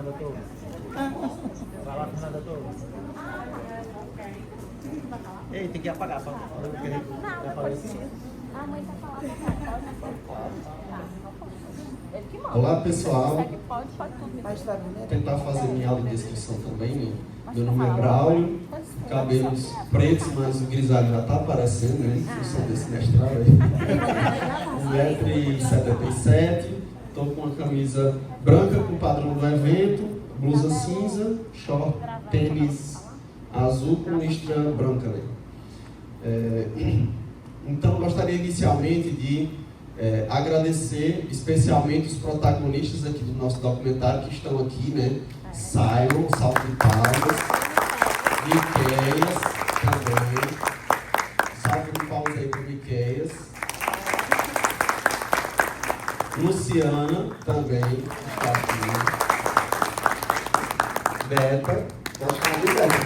doutor. Falar com o doutor. Ei, tem que apagar só. A mãe tá falando. Olá pessoal, Pode vou tentar fazer minha aula de descrição também, né? Meu nome é Braulio, cabelos pretos, mas o grisalho já está aparecendo, né? Em função desse mestrado aí. 1,77 m, estou com uma camisa branca com o padrão do evento, blusa cinza, short, tênis azul com listra branca, né? Então, gostaria inicialmente de agradecer especialmente os protagonistas aqui do nosso documentário que estão aqui, né? Simon, salve de palmas, Miqueias também, salve de palmas aí para Miqueias, Luciana também está aqui, Beta, pode falar de Beta,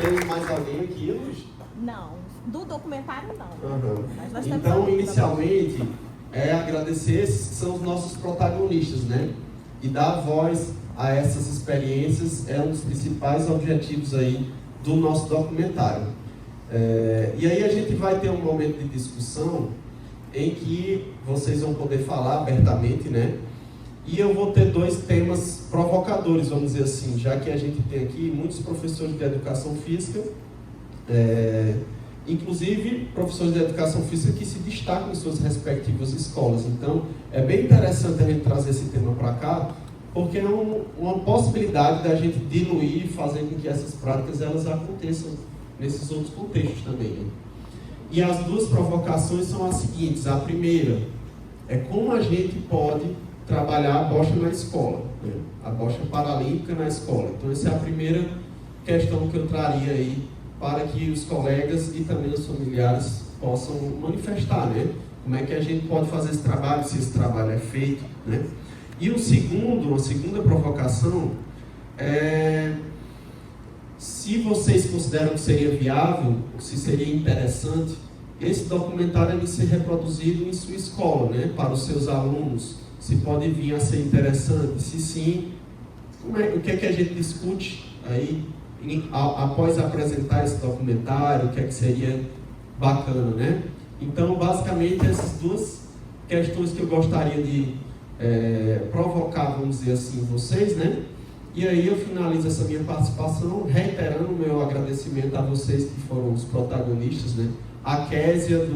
tem mais alguém aqui, Luz? Não, do documentário não. Mas nós então, inicialmente, agradecer, esses são os nossos protagonistas, né? E dar voz a essas experiências é um dos principais objetivos aí do nosso documentário. E aí a gente vai ter um momento de discussão em que vocês vão poder falar abertamente, né? E eu vou ter dois temas provocadores, vamos dizer assim, já que a gente tem aqui muitos professores de educação física, inclusive professores de educação física que se destacam em suas respectivas escolas. Então, é bem interessante a gente trazer esse tema para cá, porque é uma possibilidade da gente diluir e fazer com que essas práticas elas aconteçam nesses outros contextos também, né? E as duas provocações são as seguintes. A primeira é como a gente pode trabalhar a bocha na escola, né? A bocha paralímpica na escola. Então, essa é a primeira questão que eu traria aí para que os colegas e também os familiares possam manifestar, né? Como é que a gente pode fazer esse trabalho, se esse trabalho é feito, né? E uma segunda provocação é se vocês consideram que seria viável, se seria interessante, esse documentário ele ser reproduzido em sua escola, né? Para os seus alunos, se pode vir a ser interessante, se sim, o que é que a gente discute aí após apresentar esse documentário, o que é que seria bacana, né? Então, basicamente, essas duas questões que eu gostaria de provocar, vamos dizer assim, vocês, né? E aí eu finalizo essa minha participação reiterando o meu agradecimento a vocês que foram os protagonistas, né? A Késia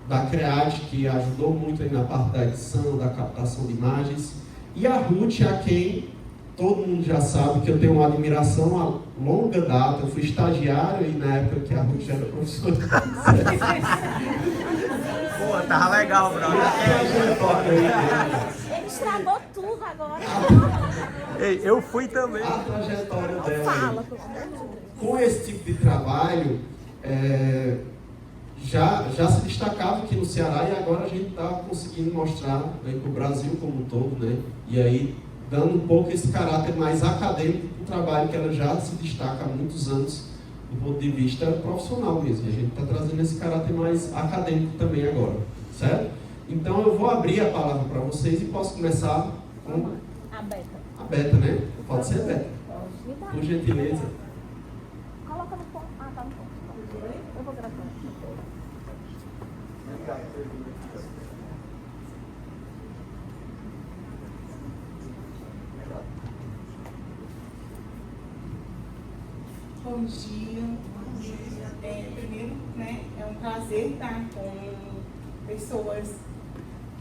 da CREAD, que ajudou muito aí na parte da edição, da captação de imagens, e a Ruth, a quem todo mundo já sabe que eu tenho uma admiração a longa data. Eu fui estagiário e na época que a Ruth já era professora. Pô, tava legal, brother. Ele estragou tudo agora. Ei, eu fui também. A trajetória dela, Fala, com esse tipo de trabalho, já se destacava aqui no Ceará, e agora a gente está conseguindo mostrar para o Brasil como um todo, né? E aí dando um pouco esse caráter mais acadêmico do trabalho que ela já se destaca há muitos anos do ponto de vista profissional mesmo. E a gente está trazendo esse caráter mais acadêmico também agora, certo? Então eu vou abrir a palavra para vocês e posso começar com a Beta. A Beta, né? Pode ser, Beta? Por gentileza. Coloca no ponto. Ah, tá no ponto. Eu vou gravar. Bom dia. Primeiro, né, é um prazer estar com pessoas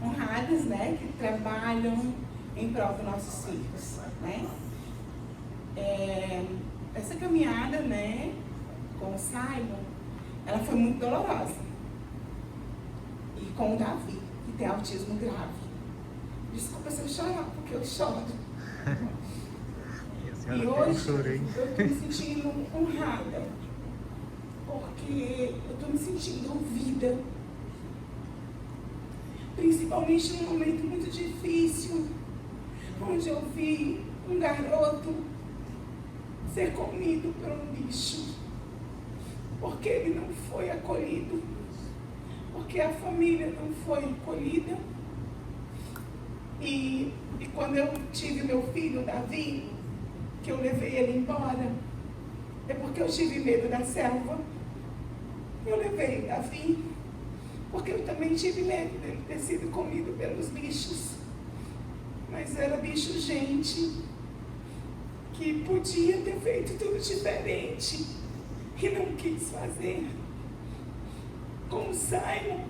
honradas, né, que trabalham em prol dos nossos filhos, né. Essa caminhada, né, com o Simon, ela foi muito dolorosa. E com o Davi, que tem autismo grave. Desculpa se eu chorar, porque eu choro. E hoje eu estou me sentindo honrada, porque eu estou me sentindo ouvida, principalmente num momento muito difícil, onde eu vi um garoto ser comido por um bicho, porque ele não foi acolhido, porque a família não foi acolhida. E quando eu tive meu filho, Davi, que eu levei ele embora, é porque eu tive medo da selva. Eu levei Davi, porque eu também tive medo dele ter sido comido pelos bichos. Mas era bicho gente, que podia ter feito tudo diferente e não quis fazer. Com o Simon,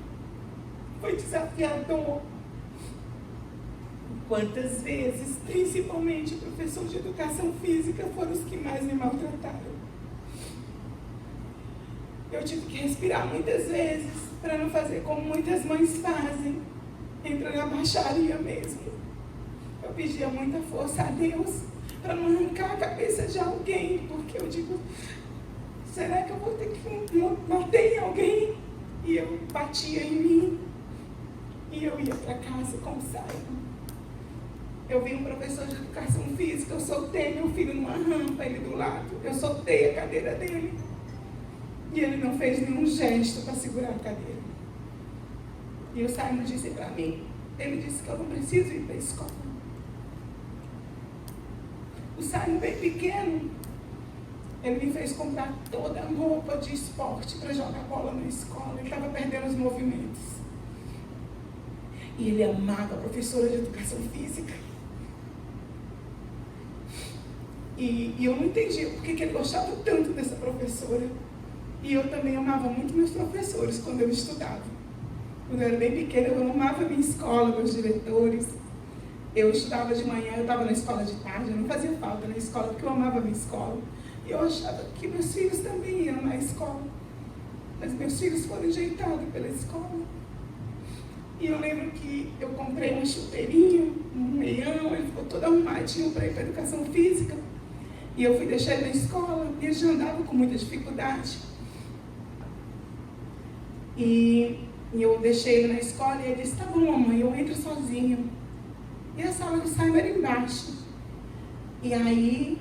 foi desafiador. Quantas vezes, principalmente o professor de educação física, foram os que mais me maltrataram. Eu tive que respirar muitas vezes para não fazer como muitas mães fazem, entra na baixaria mesmo. Eu pedia muita força a Deus para não arrancar a cabeça de alguém, porque eu digo, será que eu vou ter que bater em alguém? E eu batia em mim e eu ia para casa com o Simon. Eu vi um professor de educação física, eu soltei meu filho numa rampa, ele do lado, eu soltei a cadeira dele. E ele não fez nenhum gesto para segurar a cadeira. E o Simon disse para mim, ele disse que eu não preciso ir para a escola. O Simon bem pequeno, ele me fez comprar toda a roupa de esporte para jogar bola na escola. Ele estava perdendo os movimentos. E ele amava a professora de educação física. E eu não entendia por que ele gostava tanto dessa professora. E eu também amava muito meus professores quando eu estudava. Quando eu era bem pequena, eu amava a minha escola, meus diretores. Eu estudava de manhã, eu estava na escola de tarde, eu não fazia falta na escola, porque eu amava a minha escola. E eu achava que meus filhos também iam na escola. Mas meus filhos foram enjeitados pela escola. E eu lembro que eu comprei uma chuteirinha, um meião, ele ficou todo arrumadinho para ir para a educação física. E eu fui deixar ele na escola, e ele já andava com muita dificuldade. E eu deixei ele na escola e ele disse, tá bom, mamãe, eu entro sozinho. E a sala de Simon era embaixo. E aí,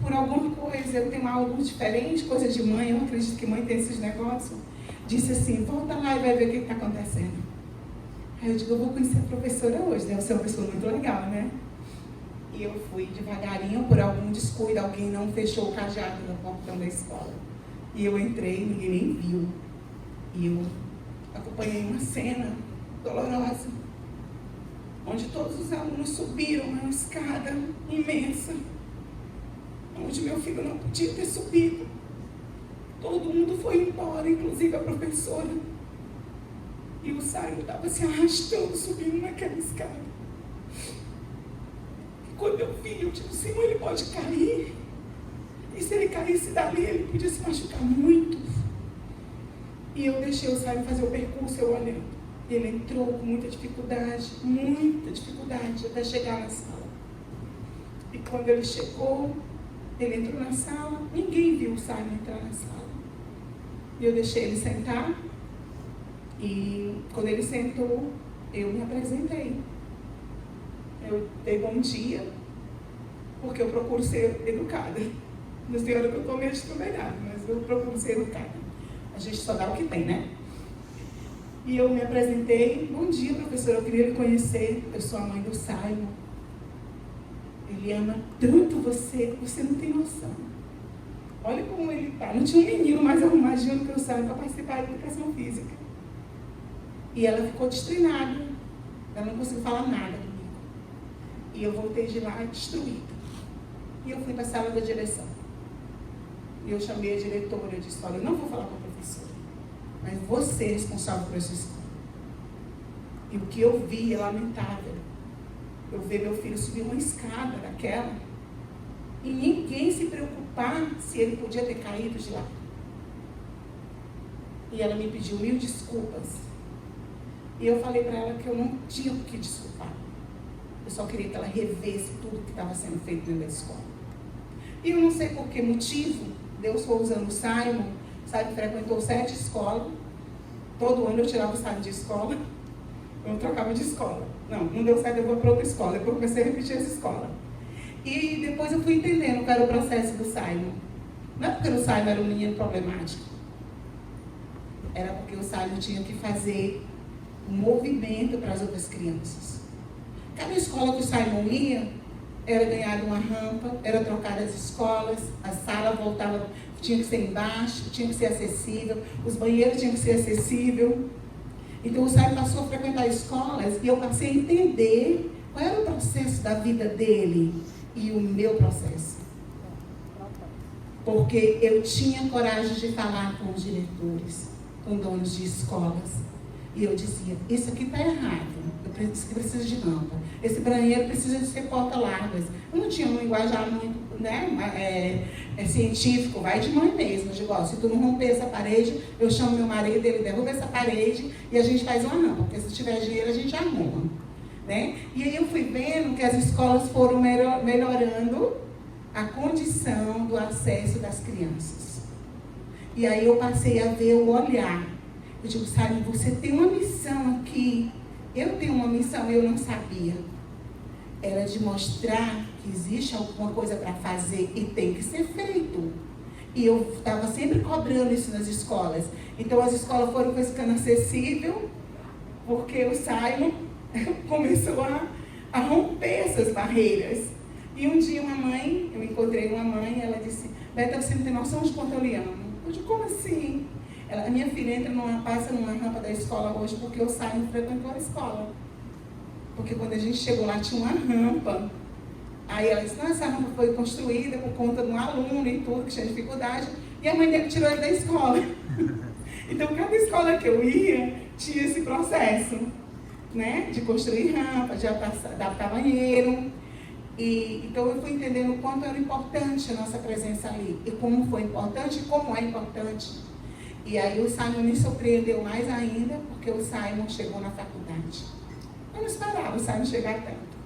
por alguma coisa, eu tenho algo diferente, coisa de mãe, eu acredito que mãe tem esses negócios. Disse assim, volta lá e vai ver o que está acontecendo. Aí eu digo, eu vou conhecer a professora hoje, deve ser uma pessoa muito legal, né? E eu fui devagarinho, por algum descuido, alguém não fechou o cajado no portão da escola. E eu entrei, ninguém nem viu. E eu acompanhei uma cena dolorosa, onde todos os alunos subiram uma escada imensa, onde meu filho não podia ter subido. Todo mundo foi embora, inclusive a professora. E o Simon estava se arrastando, subindo naquela escada. E quando eu vi, eu disse, Senhor, ele pode cair. E se ele caísse dali, ele podia se machucar muito. E eu deixei o Simon fazer o percurso, eu olhando. Ele entrou com muita dificuldade, até chegar na sala. E quando ele chegou, ele entrou na sala, ninguém viu o Simon entrar na sala. E eu deixei ele sentar, e quando ele sentou, eu me apresentei. Eu dei bom dia, porque eu procuro ser educada. Não sei hora que eu estou meio estruturada, mas eu procuro ser educada. A gente só dá o que tem, né? E eu me apresentei, bom dia, professora, eu queria lhe conhecer, eu sou a mãe do Simon. Ele ama tanto você, que você não tem noção. Olha como ele está. Não tinha um menino mais arrumadinho do que o Simon para participar da educação física. E ela ficou destreinada, ela não conseguiu falar nada comigo. E eu voltei de lá destruída. E eu fui para a sala da direção. E eu chamei a diretora e disse, olha, eu não vou falar com a professora, mas você é responsável por essa escola. E o que eu vi é lamentável. Eu ver meu filho subir uma escada daquela e ninguém se preocupar se ele podia ter caído de lá. E ela me pediu 1000 desculpas. E eu falei para ela que eu não tinha o que desculpar. Eu só queria que ela revesse tudo que estava sendo feito dentro da escola. E eu não sei por que motivo, Deus foi usando o Simon. Simon frequentou 7 escolas. Todo ano eu tirava o Simon de escola. Eu trocava de escola. Não deu certo, eu vou para outra escola. Depois eu comecei a repetir essa escola. E depois eu fui entendendo qual era o processo do Simon. Não é porque o Simon era um menino problemático. Era porque o Simon tinha que fazer um movimento para as outras crianças. Cada escola que o Simon ia, era ganhada uma rampa, era trocada as escolas, a sala voltava, tinha que ser embaixo, tinha que ser acessível, os banheiros tinham que ser acessíveis. Então o Simon passou a frequentar escolas e eu passei a entender qual era o processo da vida dele e o meu processo. Porque eu tinha coragem de falar com os diretores, com donos de escolas. E eu dizia, isso aqui está errado, eu preciso de rampa. Esse banheiro precisa de ser porta-largas. Eu não tinha um linguajar muito, né, científico, vai de mãe mesmo. Eu digo, ó, se tu não romper essa parede, eu chamo meu marido, ele derruba essa parede e a gente faz uma rampa, porque se tiver dinheiro a gente arruma. Né? E aí eu fui vendo que as escolas foram melhorando a condição do acesso das crianças. E aí eu passei a ver o olhar. Eu digo, sabe, você tem uma missão aqui. Eu tenho uma missão, eu não sabia. Era de mostrar que existe alguma coisa para fazer e tem que ser feito. E eu estava sempre cobrando isso nas escolas. Então as escolas foram ficando acessíveis, porque o Simon começou a romper essas barreiras. E um dia eu encontrei uma mãe, ela disse, Beta, você não tem noção de quanto eu lhe amo. Eu digo, como assim? A minha filha passa numa rampa da escola hoje porque o Simon frequentou a escola. Porque quando a gente chegou lá tinha uma rampa. Aí ela disse, não, essa rampa foi construída por conta de um aluno e tudo, que tinha dificuldade. E a mãe dele tirou ele da escola. Então cada escola que eu ia tinha esse processo, né? De construir rampa, de adaptar banheiro. Então eu fui entendendo o quanto era importante a nossa presença ali. E como foi importante e como é importante. E aí o Simon me surpreendeu mais ainda, porque o Simon chegou na faculdade. Eu não esperava o Simon chegar tanto.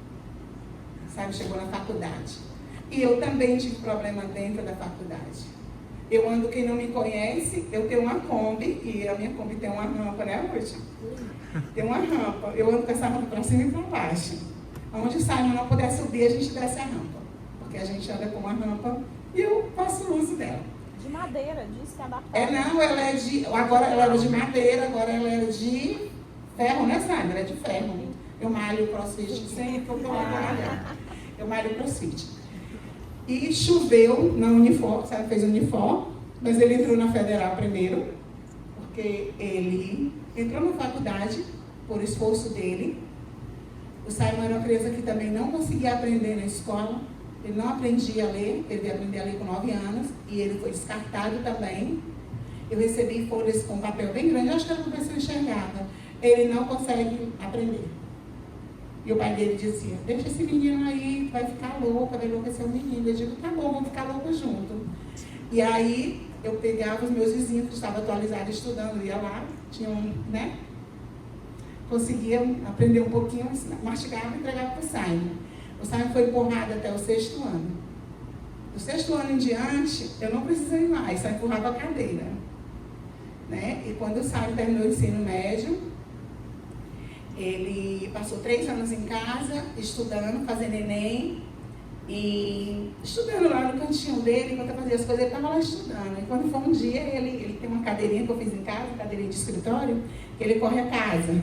O Simon chegou na faculdade. E eu também tive problema dentro da faculdade. Eu ando, quem não me conhece, eu tenho uma Kombi, e a minha Kombi tem uma rampa, né, Ruth? Tem uma rampa. Eu ando com essa rampa para cima e para baixo. Onde o Simon não puder subir, a gente desce a rampa. Porque a gente anda com uma rampa e eu faço uso dela. De madeira, disse que é adaptada. Não, ela é de. Agora ela era de madeira, agora ela é de ferro, né, Sandra? É de ferro. Eu malho crossfit sempre que eu estou lá malhando. Eu malho crossfit. E choveu na Unifor, sabe? Fez Unifor, mas ele entrou na Federal primeiro, porque ele entrou na faculdade por esforço dele. O Simon era uma criança que também não conseguia aprender na escola. Ele não aprendia a ler, ele veio aprender a ler com 9 anos, e ele foi descartado também. Eu recebi folhas com papel bem grande, acho que era para ver se eu enxergava. Ele não consegue aprender. E o pai dele dizia, deixa esse menino aí, vai ficar louco, vai enlouquecer o menino. Eu digo, tá bom, vamos ficar louco junto. E aí, eu pegava os meus vizinhos, que estavam atualizados estudando, ia lá, tinham, né? Conseguia aprender um pouquinho, mastigava e entregava para o Simon. O Simon foi empurrado até o 6º ano. Do 6º ano em diante, eu não precisei mais, só empurrava a cadeira. Né? E quando o Simon terminou o ensino médio, ele passou 3 anos em casa, estudando, fazendo Enem, e estudando lá no cantinho dele, enquanto eu fazia as coisas, ele estava lá estudando. E quando foi um dia, ele tem uma cadeirinha que eu fiz em casa, cadeirinha de escritório, que ele corre a casa.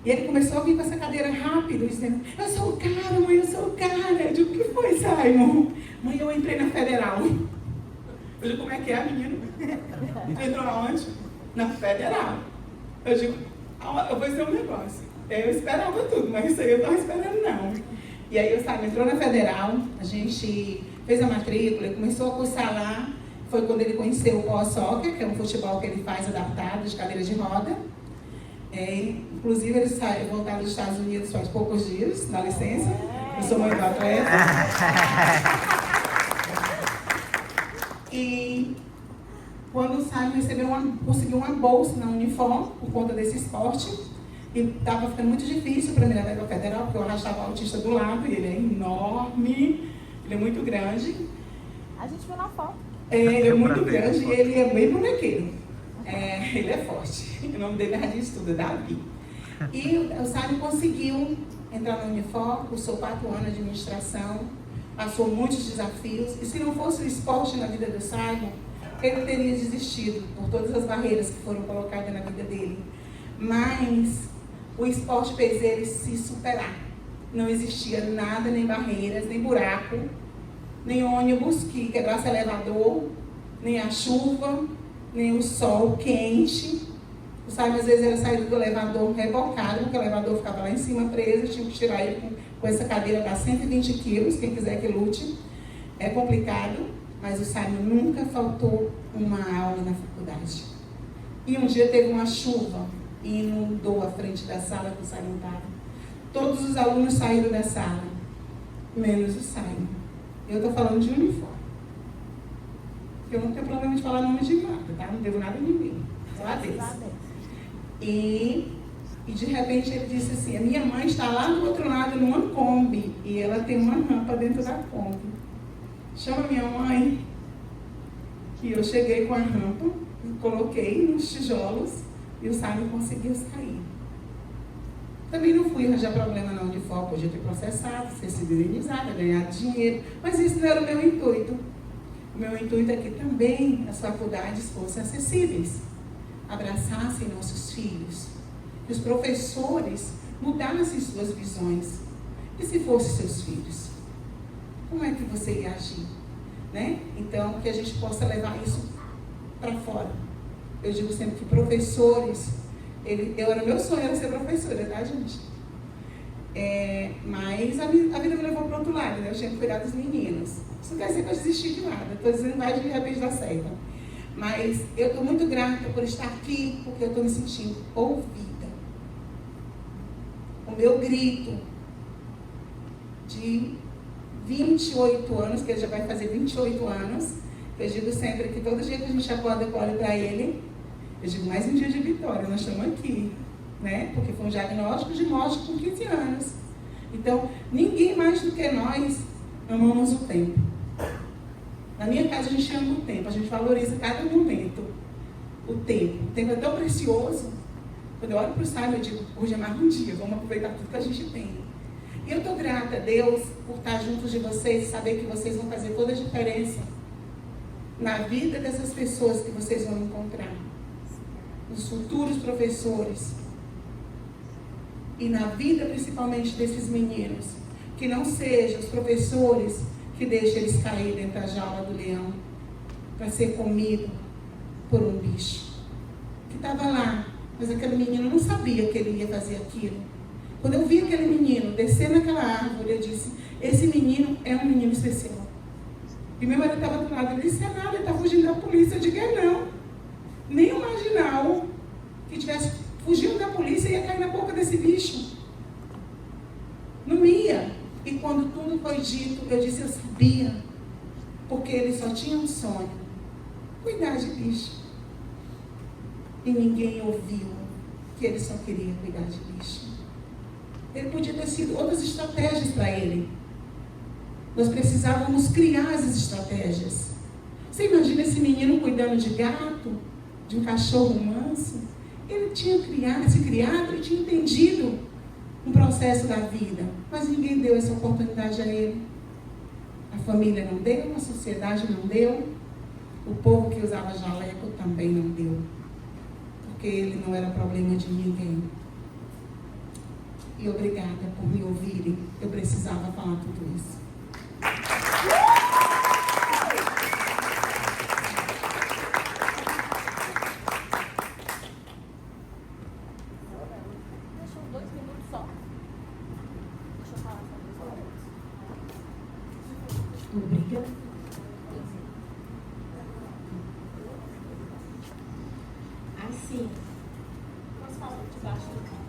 E ele começou a vir com essa cadeira rápido, dizendo, eu sou o cara, mãe, eu sou o cara. Eu digo, o que foi, Simon? Mãe, eu entrei na Federal. Eu digo, como é que é, menino? Entrou aonde? Na Federal. Eu digo, eu vou dizer um negócio. Eu esperava tudo, mas isso aí eu não estava esperando, não. E aí o Simon entrou na Federal, a gente fez a matrícula, ele começou a cursar lá. Foi quando ele conheceu o pós-soccer, que é um futebol que ele faz adaptado, de cadeira de roda. Inclusive, ele voltaram dos Estados Unidos faz poucos dias, na licença. Eu sou mãe do atleta. E quando o Simon conseguiu uma bolsa na Unifor, por conta desse esporte, e estava ficando muito difícil para mim na Federal Federal, porque eu arrastava o autista do lado, e ele é enorme, ele é muito grande. A gente viu na foto. Ele é muito grande e ele é bem bonequeiro. Ele é forte. O nome dele é Radinho é Davi. E o Simon conseguiu entrar na Unifor, cursou 4 anos de administração, passou muitos desafios. E se não fosse o esporte na vida do Simon, ele teria desistido por todas as barreiras que foram colocadas na vida dele. Mas o esporte fez ele se superar. não existia nada, nem barreiras, nem buraco, nem ônibus que quebrasse elevador, nem a chuva, nem o sol quente. O Simon, às vezes, era saído do elevador rebocado, porque o elevador ficava lá em cima preso, tinha que tirar ele com essa cadeira dá 120 quilos, quem quiser que lute. É complicado, mas o Simon nunca faltou uma aula na faculdade. E um dia teve uma chuva e inundou a frente da sala que o Simon estava. Todos os alunos saíram da sala, menos o Simon. Eu estou falando de uniforme. Eu não tenho problema de falar nome de nada, tá? Não devo nada a ninguém. Só a Deus. E de repente ele disse assim, a minha mãe está lá do outro lado numa Kombi e ela tem uma rampa dentro da Kombi. Chama minha mãe. E eu cheguei com a rampa, coloquei nos tijolos e o Simon conseguiu sair. Também não fui arranjar problema não de foco, podia ter processado, ser sido indenizada, ganhar dinheiro, mas isso não era o meu intuito. O meu intuito é que também as faculdades fossem acessíveis, abraçassem nossos filhos, que os professores mudassem suas visões. E se fossem seus filhos? Como é que você ia agir? Né? Então, que a gente possa levar isso para fora. Eu digo sempre que professores, meu sonho era ser professora, tá, gente? Mas a vida me levou para o outro lado, né? Eu tinha que cuidar dos meninos. Isso não quer dizer que eu desisti de nada, estou dizendo mais de repente da certa. Mas eu estou muito grata por estar aqui, porque eu estou me sentindo ouvida. O meu grito de 28 anos, que ele já vai fazer 28 anos, eu digo sempre que todo dia que a gente acorda, eu olho para ele, eu digo, mais um dia de vitória, nós estamos aqui, né? Porque foi um diagnóstico de morte com 15 anos. Então, ninguém mais do que nós amamos o tempo. Na minha casa a gente ama o tempo, a gente valoriza cada momento. O tempo é tão precioso. Quando eu olho para o Simon, eu digo, hoje é mais um dia, vamos aproveitar tudo que a gente tem. E eu estou grata a Deus por estar junto de vocês, saber que vocês vão fazer toda a diferença na vida dessas pessoas que vocês vão encontrar, nos futuros professores e na vida principalmente desses meninos, que não sejam os professores que deixam eles cair dentro da jaula do leão para ser comido por um bicho que estava lá, mas aquele menino não sabia que ele ia fazer aquilo. Quando eu vi aquele menino descer naquela árvore, eu disse, esse menino é um menino especial. E meu marido estava do lado, ele disse, é nada, ele está fugindo da polícia. Eu digo, não. Nem um marginal que estivesse fugindo da polícia ia cair na boca desse bicho. Não ia. E quando tudo foi dito, eu disse, eu sabia. Porque ele só tinha um sonho, cuidar de bicho. E ninguém ouviu que ele só queria cuidar de bicho. Ele podia ter sido outras estratégias para ele. Nós precisávamos criar as estratégias. Você imagina esse menino cuidando de gato, de um cachorro manso? Ele tinha se criado e tinha entendido um processo da vida. Mas ninguém deu essa oportunidade a ele. A família não deu, a sociedade não deu. O povo que usava jaleco também não deu. Porque ele não era problema de ninguém. E obrigada por me ouvirem. Eu precisava falar tudo isso. Deixa 2 minutos só. Deixa eu falar sobre isso. Obrigada. Assim, Posso falar de baixo do carro?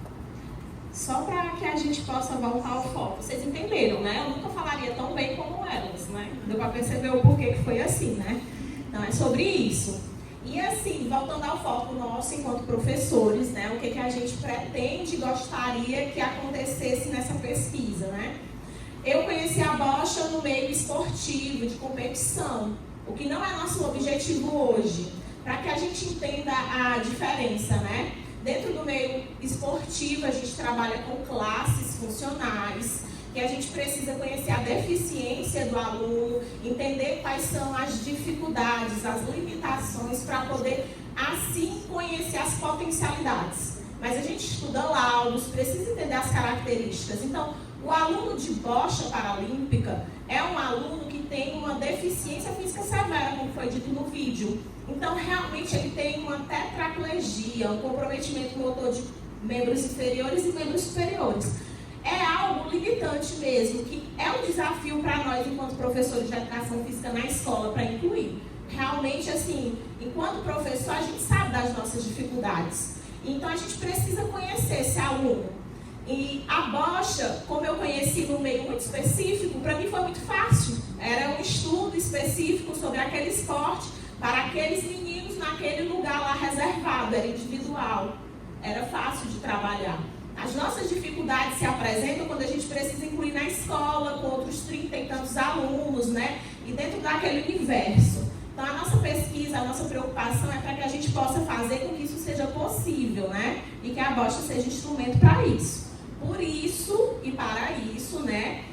Só para que a gente possa voltar ao foco. Vocês entenderam, né? Eu nunca falaria tão bem como elas, né? Deu para perceber o porquê que foi assim, né? Então, é sobre isso. E assim, voltando ao foco nosso enquanto professores, né? O que a gente pretende e gostaria que acontecesse nessa pesquisa, né? Eu conheci a bocha no meio esportivo, de competição, o que não é nosso objetivo hoje, para que a gente entenda a diferença, né? Dentro do meio esportivo, a gente trabalha com classes funcionais, que a gente precisa conhecer a deficiência do aluno, entender quais são as dificuldades, as limitações, para poder, assim, conhecer as potencialidades. Mas a gente estuda laudos, precisa entender as características. Então, O aluno de bocha paralímpica é um aluno que tem uma deficiência física severa, como foi dito no vídeo. Então, realmente, ele tem uma tetraplegia, um comprometimento motor de membros inferiores e membros superiores. É algo limitante mesmo, que é um desafio para nós, enquanto professores de educação física na escola, para incluir. Realmente, assim, enquanto professor, a gente sabe das nossas dificuldades. Então, a gente precisa conhecer esse aluno. E a bocha, como eu conheci num meio muito específico, para mim foi muito fácil. Era um estudo específico sobre aquele esporte para aqueles meninos naquele lugar lá reservado, era individual. Era fácil de trabalhar. As nossas dificuldades se apresentam quando a gente precisa incluir na escola, com outros 30 e tantos alunos, né? E dentro daquele universo. Então, a nossa pesquisa, a nossa preocupação é para que a gente possa fazer com que isso seja possível, né? E que a bocha seja instrumento para isso. Por isso, e para isso, né?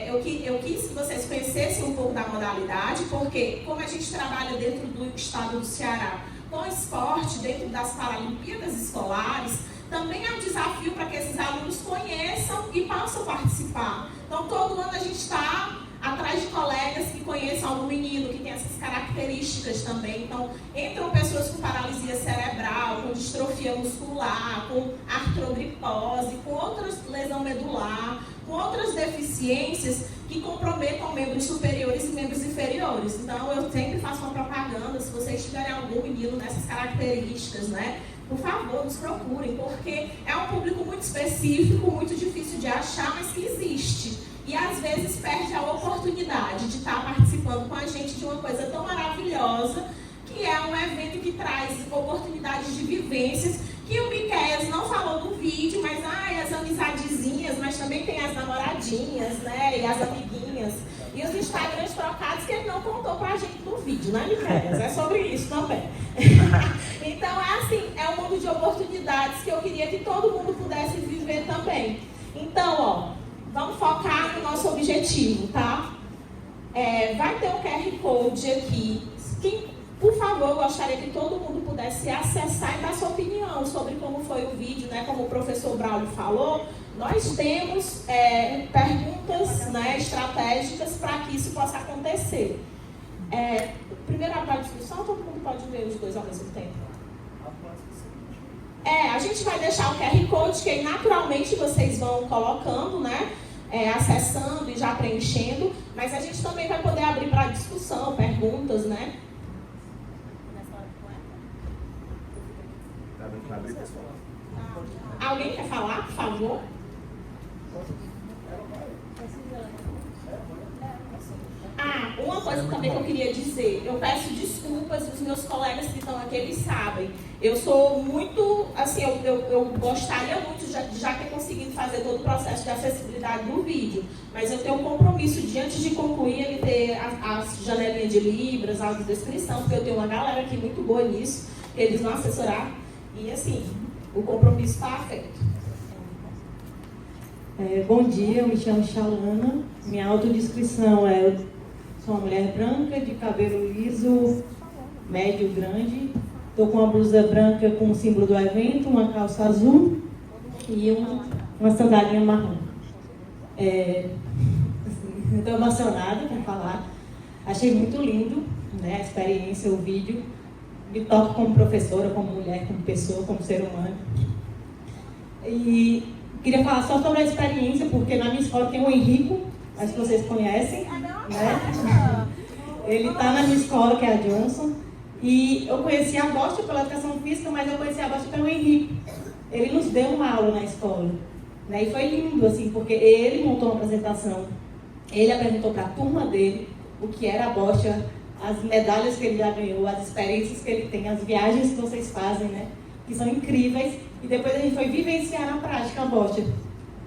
Eu quis que vocês conhecessem um pouco da modalidade, porque como a gente trabalha dentro do estado do Ceará com esporte, dentro das Paralimpíadas Escolares, também é um desafio para que esses alunos conheçam e possam participar. Então, todo ano a gente está atrás de colegas que conheçam algum menino que tem essas características também. Então, entram pessoas com paralisia cerebral, com distrofia muscular, com artrogripose, com outras lesão medular, com outras deficiências que comprometam membros superiores e membros inferiores. Então, eu sempre faço uma propaganda, se vocês tiverem algum menino nessas características, né? Por favor, nos procurem, porque é um público muito específico, muito difícil de achar, mas que existe. E às vezes perde a oportunidade de estar participando com a gente de uma coisa tão maravilhosa, que é um evento que traz oportunidades de vivências, que o Miqueias não falou no vídeo, mas as amizadezinhas, mas também tem as namoradinhas, né, e as amiguinhas, e os Instagrams trocados que ele não contou pra gente no vídeo, né, Miqueias? É sobre isso também. Então, é um mundo de oportunidades que eu queria que todo mundo pudesse viver também. Então, vamos focar no nosso objetivo, tá? Vai ter um QR Code aqui. Por favor, eu gostaria que todo mundo pudesse acessar e dar sua opinião sobre como foi o vídeo, né? Como o professor Braulio falou, nós temos perguntas, né, estratégicas para que isso possa acontecer. Primeiro, a discussão, todo mundo pode ver os dois ao mesmo tempo? A gente vai deixar o QR Code, que aí naturalmente vocês vão colocando, né? Acessando e já preenchendo, mas a gente também vai poder abrir para discussão, perguntas, né? Alguém quer falar, por favor? Uma coisa também que eu queria dizer, eu peço desculpas, os meus colegas que estão aqui, eles sabem. Eu sou muito, assim, eu gostaria muito de já ter conseguido fazer todo o processo de acessibilidade do vídeo, mas eu tenho um compromisso de, antes de concluir, ele ter as janelinhas de Libras, a audiodescrição, porque eu tenho uma galera aqui muito boa nisso, eles vão assessorar, e assim, o compromisso está feito. Bom dia, eu me chamo Chalana, minha autodescrição sou uma mulher branca, de cabelo liso, médio, grande. Estou com uma blusa branca com o símbolo do evento, uma calça azul e uma sandalinha marrom. Estou emocionada para falar. Achei muito lindo, né, a experiência, o vídeo. Me toco como professora, como mulher, como pessoa, como ser humano. E queria falar só sobre a experiência, porque na minha escola tem o Henrico, acho que vocês conhecem, né? Ele está na minha escola, que é a Johnson, e eu conheci a bocha pela educação física, mas eu conheci a bocha pelo Henrico. Ele nos deu uma aula na escola, né? E foi lindo, assim, porque ele montou uma apresentação, ele apresentou para a turma dele o que era a bocha, as medalhas que ele já ganhou, as experiências que ele tem, as viagens que vocês fazem, né? Que são incríveis, e depois a gente foi vivenciar na prática a bocha,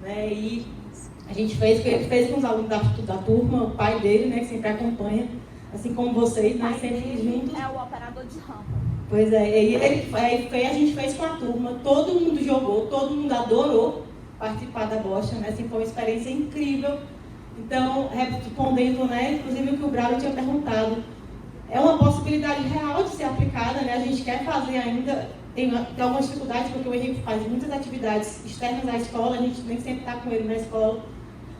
né? E a gente ele fez com os alunos da turma, o pai dele, né, que sempre acompanha, assim como vocês, nós sempre juntos. É o operador de rampa. Pois a gente fez com a turma, todo mundo jogou, todo mundo adorou participar da bocha, né? Assim, foi uma experiência incrível. Então, respondendo, né, inclusive o que o Braulio tinha perguntado, é uma possibilidade real de ser aplicada, né? A gente quer fazer ainda, tem algumas dificuldades, porque o Henrique faz muitas atividades externas à escola, a gente nem sempre está com ele na escola,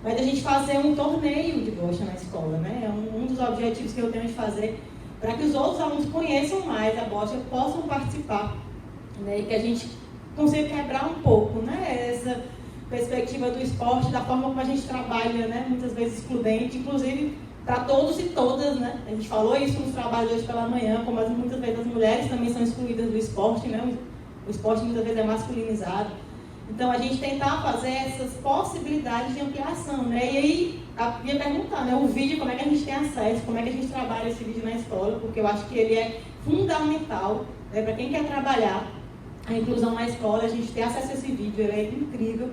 mas a gente fazer um torneio de bocha na escola, né? É um dos objetivos que eu tenho de fazer para que os outros alunos conheçam mais a bocha, possam participar, né? E que a gente consiga quebrar um pouco, né? Essa perspectiva do esporte, da forma como a gente trabalha, né? Muitas vezes excludente, inclusive para todos e todas, né? A gente falou isso nos trabalhos hoje pela manhã, como muitas vezes as mulheres também são excluídas do esporte, né? O esporte muitas vezes é masculinizado. Então, a gente tentar fazer essas possibilidades de ampliação, né? E aí, eu ia perguntar, né? O vídeo, como é que a gente tem acesso, como é que a gente trabalha esse vídeo na escola, porque eu acho que ele é fundamental, né? Para quem quer trabalhar a inclusão na escola, a gente ter acesso a esse vídeo, ele é incrível.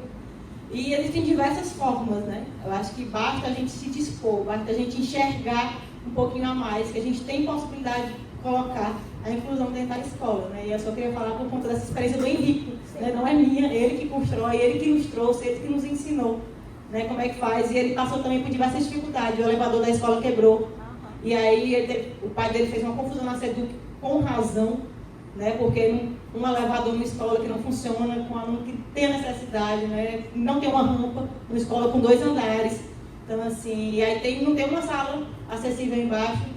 E existem diversas formas, né? Eu acho que basta a gente se dispor, basta a gente enxergar um pouquinho a mais, que a gente tem possibilidade de colocar a inclusão dentro da escola, né? E eu só queria falar por conta dessa experiência do Henrique, né? Não é minha, ele que constrói, ele que nos trouxe, ele que nos ensinou, né? Como é que faz. E ele passou também por diversas dificuldades, o elevador da escola quebrou. E aí o pai dele fez uma confusão na SEDUC com razão, né? Porque um elevador numa escola que não funciona, com um aluno que tem a necessidade, né? Não tem uma rampa, uma escola com 2 andares. Então, assim, e aí não tem uma sala acessível embaixo.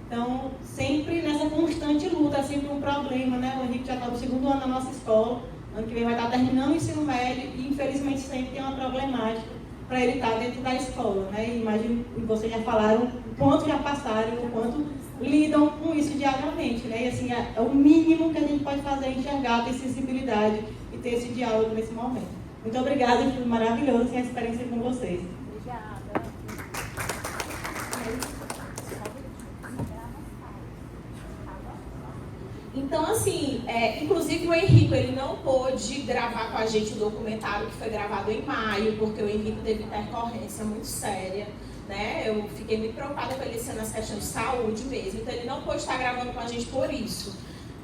Então, sempre nessa constante luta, é sempre um problema, né? O Henrique já está no 2º ano da nossa escola, ano que vem vai estar terminando o ensino médio e, infelizmente, sempre tem uma problemática para ele estar dentro da escola, né? E imagino que vocês já falaram o quanto já passaram, o quanto lidam com isso diariamente, né? E, assim, é o mínimo que a gente pode fazer, enxergar, ter sensibilidade e ter esse diálogo nesse momento. Muito obrigada, foi maravilhoso a experiência com vocês. Então, assim, inclusive o Henrique, ele não pôde gravar com a gente o documentário que foi gravado em maio, porque o Henrique teve intercorrência muito séria, né? Eu fiquei muito preocupada com ele sendo nas questões de saúde mesmo, então ele não pôde estar gravando com a gente por isso.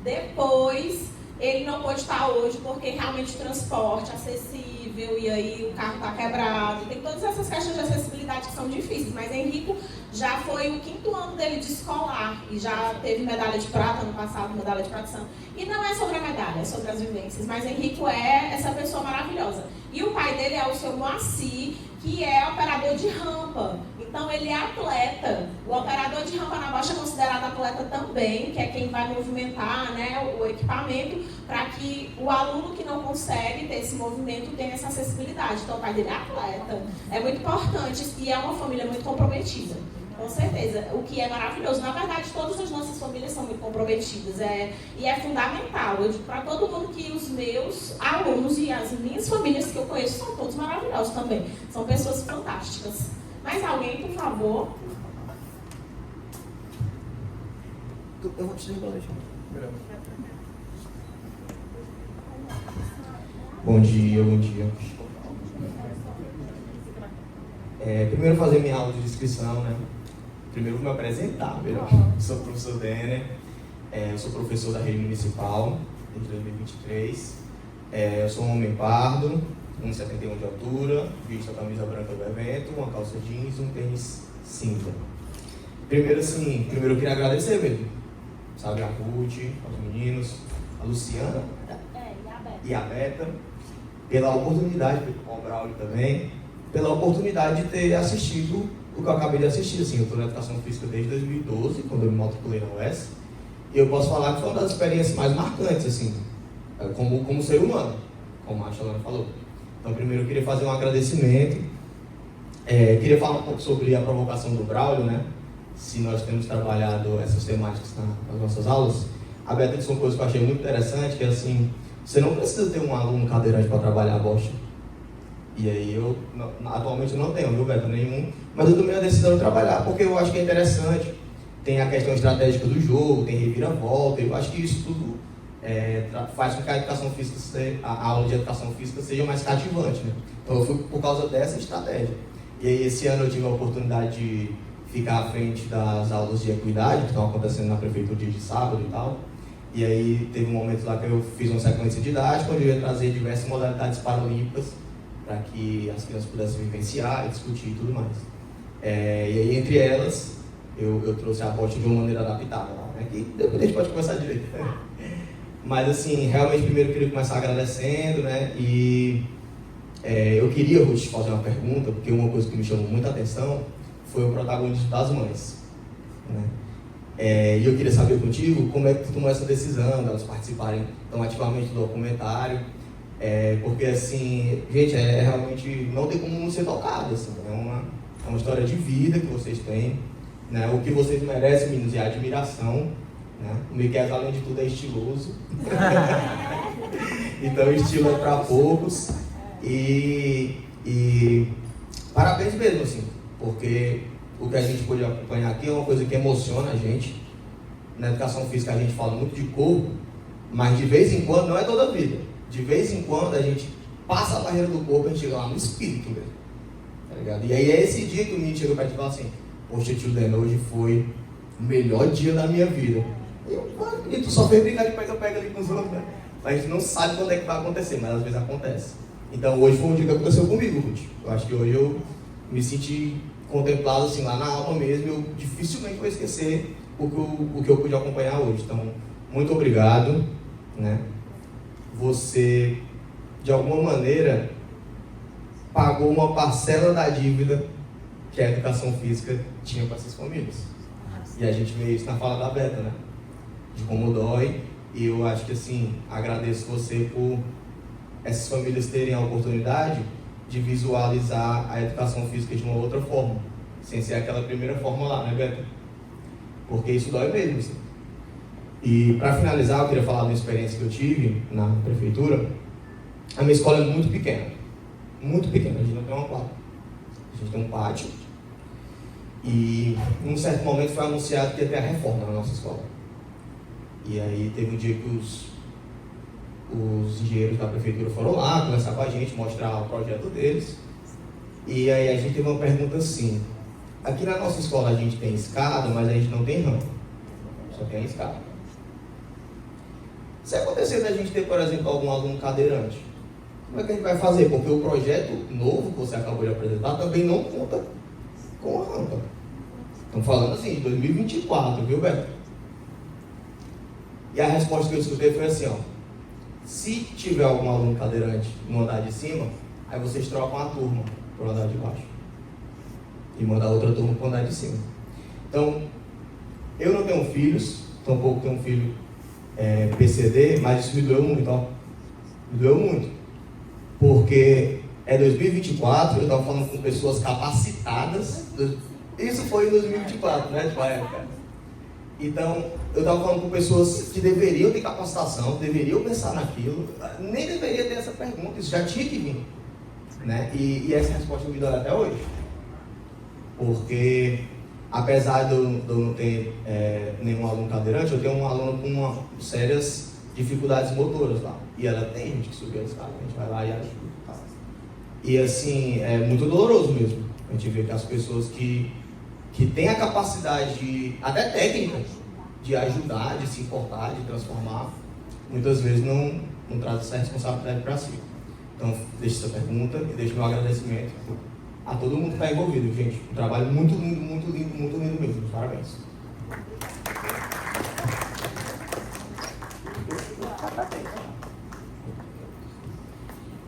Depois, ele não pôde estar hoje porque realmente o transporte acessível e aí o carro está quebrado, tem todas essas questões de acessibilidade que são difíceis, mas Henrique já foi o 5º ano dele de escolar e já teve medalha de prata no passado, medalha de prata. E não é sobre a medalha, é sobre as vivências, mas Henrique é essa pessoa maravilhosa. E o pai dele é o seu Moacir, que é operador de rampa. Então ele é atleta. O operador de rampa na bocha é considerado atleta também, que é quem vai movimentar, né, o equipamento para que o aluno que não consegue ter esse movimento tenha essa acessibilidade. Então o pai dele é atleta. É muito importante e é uma família muito comprometida. Com certeza, o que é maravilhoso. Na verdade, todas as nossas famílias são muito comprometidas e é fundamental. Eu digo para todo mundo que os meus alunos e as minhas famílias que eu conheço são todos maravilhosos também. São pessoas fantásticas. Mais alguém, por favor? Eu vou te dizer. Bom dia, bom dia. Primeiro fazer minha aula de inscrição, né? Primeiro vou me apresentar, sou o professor Denner, eu sou professor da rede municipal desde 2023, eu sou um homem pardo, 1,71 de altura, visto a camisa branca do evento, uma calça jeans e um tênis cinza. Primeiro eu queria agradecer mesmo, sabe, a Ruth, aos meninos, a Luciana e a Beta, pela oportunidade, ao Braulio também, pela oportunidade de ter assistido o que eu acabei de assistir. Assim, eu estou na educação física desde 2012, quando eu me matriculei na UES, e eu posso falar que foi uma das experiências mais marcantes, assim, como ser humano, como a Chalana falou. Então, primeiro eu queria fazer um agradecimento, queria falar um pouco sobre a provocação do Braulio, né? Se nós temos trabalhado essas temáticas nas nossas aulas. A Beta disse uma coisa que eu achei muito interessante, que é assim, você não precisa ter um aluno cadeirante para trabalhar a bocha. E aí atualmente eu não tenho, viu, Beto, nenhum, mas eu tomei a decisão de trabalhar, porque eu acho que é interessante, tem a questão estratégica do jogo, tem reviravolta, eu acho que isso tudo faz com que a educação física, a aula de educação física seja mais cativante, né? Então eu fui por causa dessa estratégia. E aí esse ano eu tive a oportunidade de ficar à frente das aulas de equidade, que estão acontecendo na prefeitura dia de sábado e tal. E aí teve um momento lá que eu fiz uma sequência didática, onde eu ia trazer diversas modalidades paralímpicas, para que as crianças pudessem vivenciar e discutir e tudo mais. E aí, entre elas, eu trouxe a bocha de uma maneira adaptada, né? Que depois a gente pode conversar direito. Mas, assim, realmente, primeiro eu queria começar agradecendo, né? E Eu queria, Ruth, te fazer uma pergunta, porque uma coisa que me chamou muita atenção foi o protagonismo das mães, né? E eu queria saber contigo como é que tu tomou essa decisão de elas participarem tão ativamente do documentário, porque assim, gente, realmente não tem como não ser tocado, assim, é uma história de vida que vocês têm, né? O que vocês merecem, meninos, é admiração, né? O Miquel, além de tudo, é estiloso, então estilo é para poucos, e parabéns mesmo, assim, porque o que a gente pôde acompanhar aqui é uma coisa que emociona a gente. Na educação física a gente fala muito de corpo, mas de vez em quando, não é toda a vida, de vez em quando a gente passa a barreira do corpo e a gente chega lá no espírito mesmo, tá ligado? E aí é esse dia que o menino chegou pra gente e falou assim: poxa, tio Dan, hoje foi o melhor dia da minha vida. E tu só fez brincar de pega-pega ali com os outros, né? A gente não sabe quando é que vai acontecer, mas às vezes acontece. Então hoje foi um dia que aconteceu comigo, Ruth. Eu acho que hoje eu me senti contemplado assim lá na alma mesmo. Eu dificilmente vou esquecer o que eu pude acompanhar hoje. Então, muito obrigado, né? Você, de alguma maneira, pagou uma parcela da dívida que a educação física tinha para essas famílias. E a gente vê isso na fala da Beta, né? De como dói. E eu acho que, assim, agradeço você por essas famílias terem a oportunidade de visualizar a educação física de uma outra forma, sem ser aquela primeira forma lá, né, Beto? Porque isso dói mesmo, assim. E para finalizar, eu queria falar de uma experiência que eu tive na prefeitura. A minha escola é muito pequena, a gente não tem uma quadra, a gente tem um pátio. E em um certo momento foi anunciado que ia ter a reforma na nossa escola. E aí teve um dia que os engenheiros da prefeitura foram lá conversar com a gente, mostrar o projeto deles. E aí a gente teve uma pergunta assim: aqui na nossa escola a gente tem escada, mas a gente não tem rampa, só tem a escada. Se acontecer da gente ter, por exemplo, algum aluno cadeirante, como é que a gente vai fazer? Porque o projeto novo que você acabou de apresentar também não conta com a rampa. Estamos falando assim, de 2024, viu, Beto? E a resposta que eu escutei foi assim, ó: se tiver algum aluno cadeirante no andar de cima, aí vocês trocam a turma para o andar de baixo e mandar outra turma para o andar de cima. Então, eu não tenho filhos, tampouco tenho um filho PCD, mas isso me doeu muito, ó. Me doeu muito. Porque é 2024, eu estava falando com pessoas capacitadas. Isso foi em 2024, né, tipo, a época. Então, eu estava falando com pessoas que deveriam ter capacitação, deveriam pensar naquilo, nem deveria ter essa pergunta, isso já tinha que vir, né? E essa resposta me dói até hoje. Porque, apesar de eu não ter nenhum aluno cadeirante, eu tenho um aluno com sérias dificuldades motoras lá. E ela tem gente que subiu a escada, a gente vai lá e ajuda. Tá? E assim, é muito doloroso mesmo. A gente vê que as pessoas que têm a capacidade, até técnica, de ajudar, de se importar, de transformar, muitas vezes não trazem essa responsabilidade para si. Então, deixo essa pergunta e deixo meu agradecimento a todo mundo que está envolvido, gente. Um trabalho muito lindo, muito lindo, muito lindo mesmo. Parabéns.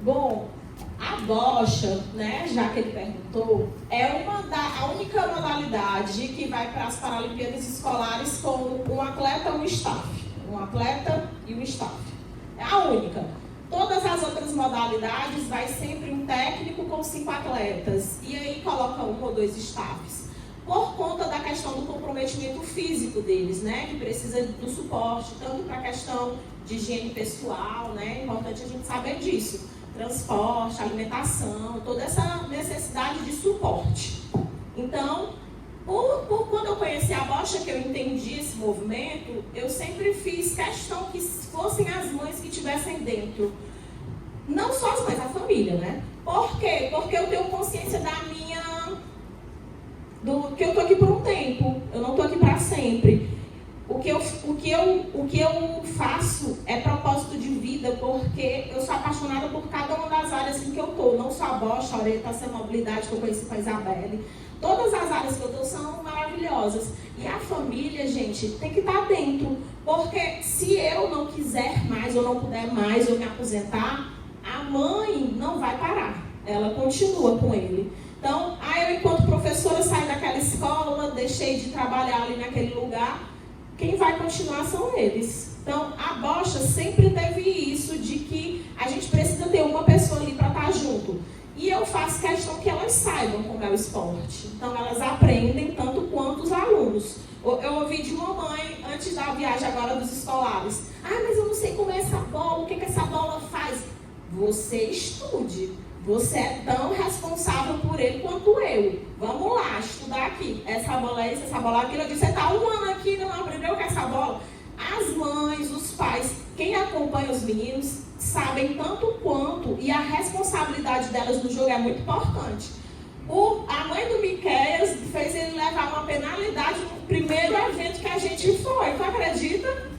Bom, a bocha, né, já que ele perguntou, é a única modalidade que vai para as Paralimpíadas Escolares com um atleta e um staff. Um atleta e um staff. É a única. Todas as outras modalidades vai sempre um técnico com 5 atletas. E aí coloca 1 ou 2 staffs. Por conta da questão do comprometimento físico deles, né? Que precisa do suporte, tanto para a questão de higiene pessoal, né? É importante a gente saber disso. Transporte, alimentação, toda essa necessidade de suporte. Então, quando eu conheci a bocha, que eu entendi esse movimento, eu sempre fiz questão que fossem as mães que estivessem dentro. Não só as mães, a família, né? Por quê? Porque eu tenho consciência que eu tô aqui por um tempo, eu não tô aqui para sempre. O que eu faço é propósito de vida, porque eu sou apaixonada por cada uma das áreas em que eu tô. Não só a bocha, a orientação e mobilidade que eu conheci com a Isabelle. Todas as áreas que eu tô são maravilhosas. E a família, gente, tem que estar dentro. Porque se eu não quiser mais, ou não puder mais, ou me aposentar, a mãe não vai parar. ela continua com ele. Então, eu enquanto professora saí daquela escola, deixei de trabalhar ali naquele lugar, quem vai continuar são eles. Então, a Bocha sempre teve isso de que a gente precisa ter uma pessoa ali para estar junto. E eu faço questão que elas saibam como é o esporte. Então, elas aprendem tanto quanto os alunos. Eu ouvi de uma mãe, antes da viagem agora dos escolares, mas eu não sei como é essa bola, o que essa bola faz? Você estude. Você é tão responsável por ele quanto eu. Vamos lá, estudar aqui. Essa bola é isso, essa bola é aquilo. Eu disse, você está um ano aqui e não aprendeu com essa bola? As mães, os pais, quem acompanha os meninos, sabem tanto quanto, e a responsabilidade delas no jogo é muito importante. A mãe do Miqueias fez ele levar uma penalidade no primeiro evento que a gente foi. Tu acredita?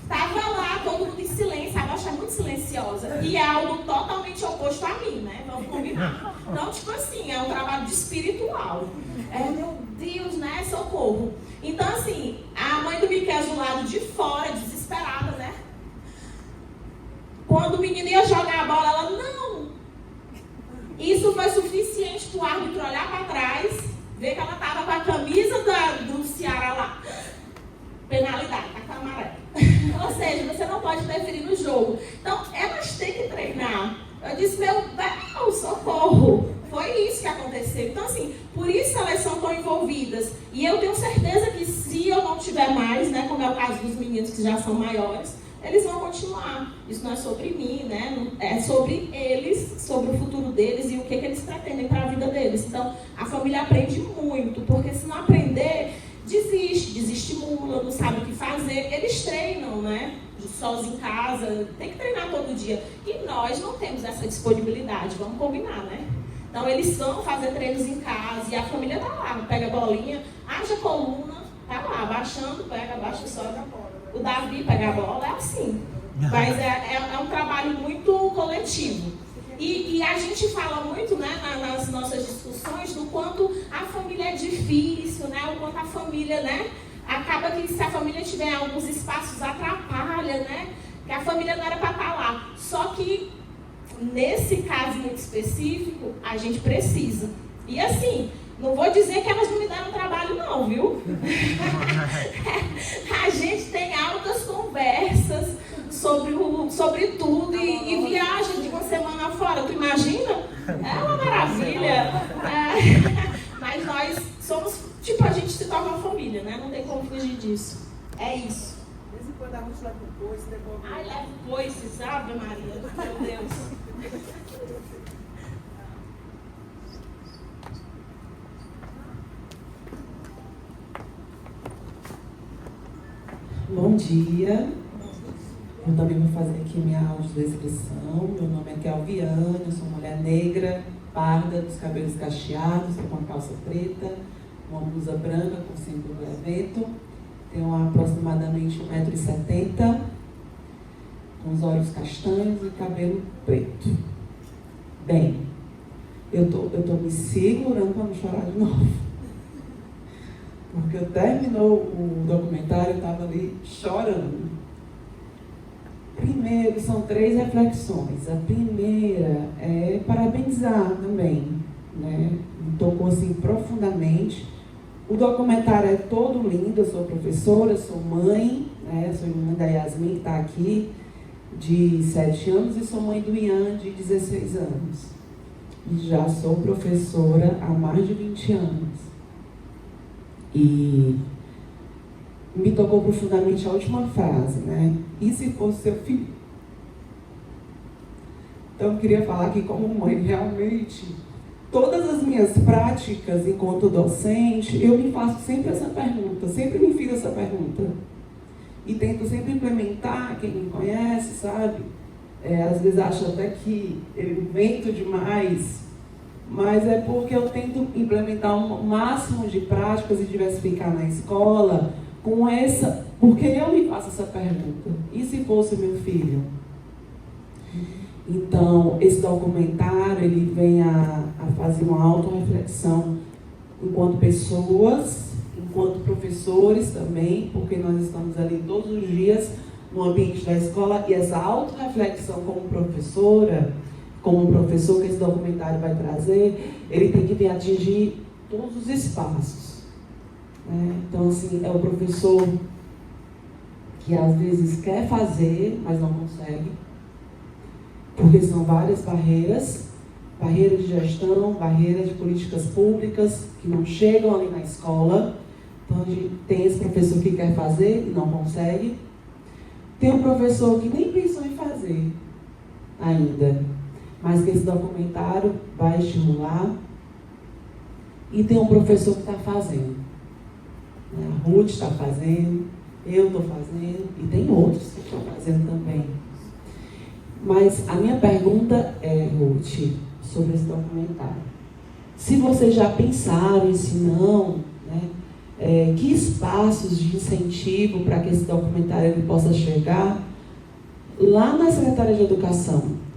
Estava lá, todo mundo em silêncio, a Bocha é muito silenciosa. E é algo totalmente oposto a mim, né? Vamos combinar. Então, tipo assim, é um trabalho de espiritual. Meu Deus, né? Socorro. Então, assim, a mãe do Miqueias do lado de fora, desesperada, né? Quando o menino ia jogar a bola, ela, não. Isso foi suficiente para o árbitro olhar para trás, ver que ela estava com a camisa do Ceará lá. Penalidade, tá com a amarela. Ou seja, você não pode interferir no jogo. Então, elas têm que treinar. Eu disse, meu Deus, socorro. Foi isso que aconteceu. Então, assim, por isso elas são tão envolvidas. E eu tenho certeza que se eu não tiver mais, né, como é o caso dos meninos que já são maiores, eles vão continuar. Isso não é sobre mim, né? É sobre eles, sobre o futuro deles e o que eles pretendem para a vida deles. Então, a família aprende muito, porque se não aprender, desestimula, não sabe o que fazer. Eles treinam, né? Sós em casa, tem que treinar todo dia. E nós não temos essa disponibilidade, vamos combinar, né? Então, eles vão fazer treinos em casa e a família tá lá, pega a bolinha, haja coluna, tá lá, abaixando, pega, abaixa e sobe. O Davi pega a bola, é assim. Mas é um trabalho muito coletivo. E a gente fala muito, né, nas nossas discussões, do quanto a família é difícil, né, o quanto a família, né, acaba que se a família tiver alguns espaços atrapalha, né, que a família não era para estar lá. Só que, nesse caso muito específico, a gente precisa. E assim, não vou dizer que elas não me deram trabalho não, viu? A gente tem altas conversas sobre tudo e viagem de uma semana fora, tu imagina? É uma maravilha. Mas nós somos, tipo, a gente se torna uma família, né? Não tem como fugir disso. É isso. De vez em quando a gente leva um coice, devolve. Ai, leva um coice, sabe, Maria? Meu Deus. Bom dia, eu também vou fazer aqui minha audiodescrição. Meu nome é Kelviane, eu sou mulher negra, parda, dos cabelos cacheados, com uma calça preta, uma blusa branca com símbolo do evento. Tenho aproximadamente 1,70 m, com os olhos castanhos e cabelo preto. Bem, eu tô me segurando para não chorar de novo. Porque eu terminou o documentário, eu estava ali chorando. Primeiro, são 3 reflexões. A primeira é parabenizar também, né? Me tocou assim profundamente. O documentário é todo lindo, eu sou professora, sou mãe, né? Sou irmã da Yasmin, que está aqui, de 7 anos, e sou mãe do Ian, de 16 anos. E já sou professora há mais de 20 anos. E me tocou profundamente a última frase, né? E se fosse seu filho? Então, eu queria falar que, como mãe, realmente, todas as minhas práticas enquanto docente, eu me faço sempre essa pergunta, sempre me fiz essa pergunta. E tento sempre implementar, quem me conhece, sabe? Às vezes acho até que eu invento demais, mas é porque eu tento implementar o máximo de práticas e diversificar na escola com essa, porque eu me faço essa pergunta. E se fosse meu filho? Então, esse documentário, ele vem a fazer uma autorreflexão enquanto pessoas, enquanto professores também, porque nós estamos ali todos os dias no ambiente da escola, e essa autorreflexão como professora, como professor, que esse documentário vai trazer, ele tem que atingir todos os espaços. Né? Então, assim, é o professor que às vezes quer fazer, mas não consegue, porque são várias barreiras de gestão, barreiras de políticas públicas que não chegam ali na escola. Então, a gente tem esse professor que quer fazer e não consegue. Tem um professor que nem pensou em fazer ainda, mas que esse documentário vai estimular. E tem um professor que está fazendo. A Ruth está fazendo, eu estou fazendo, e tem outros que estão fazendo também. Mas a minha pergunta é, Ruth, sobre esse documentário. Se vocês já pensaram, se não, né, que espaços de incentivo para que esse documentário ele possa chegar lá na Secretaria de Educação?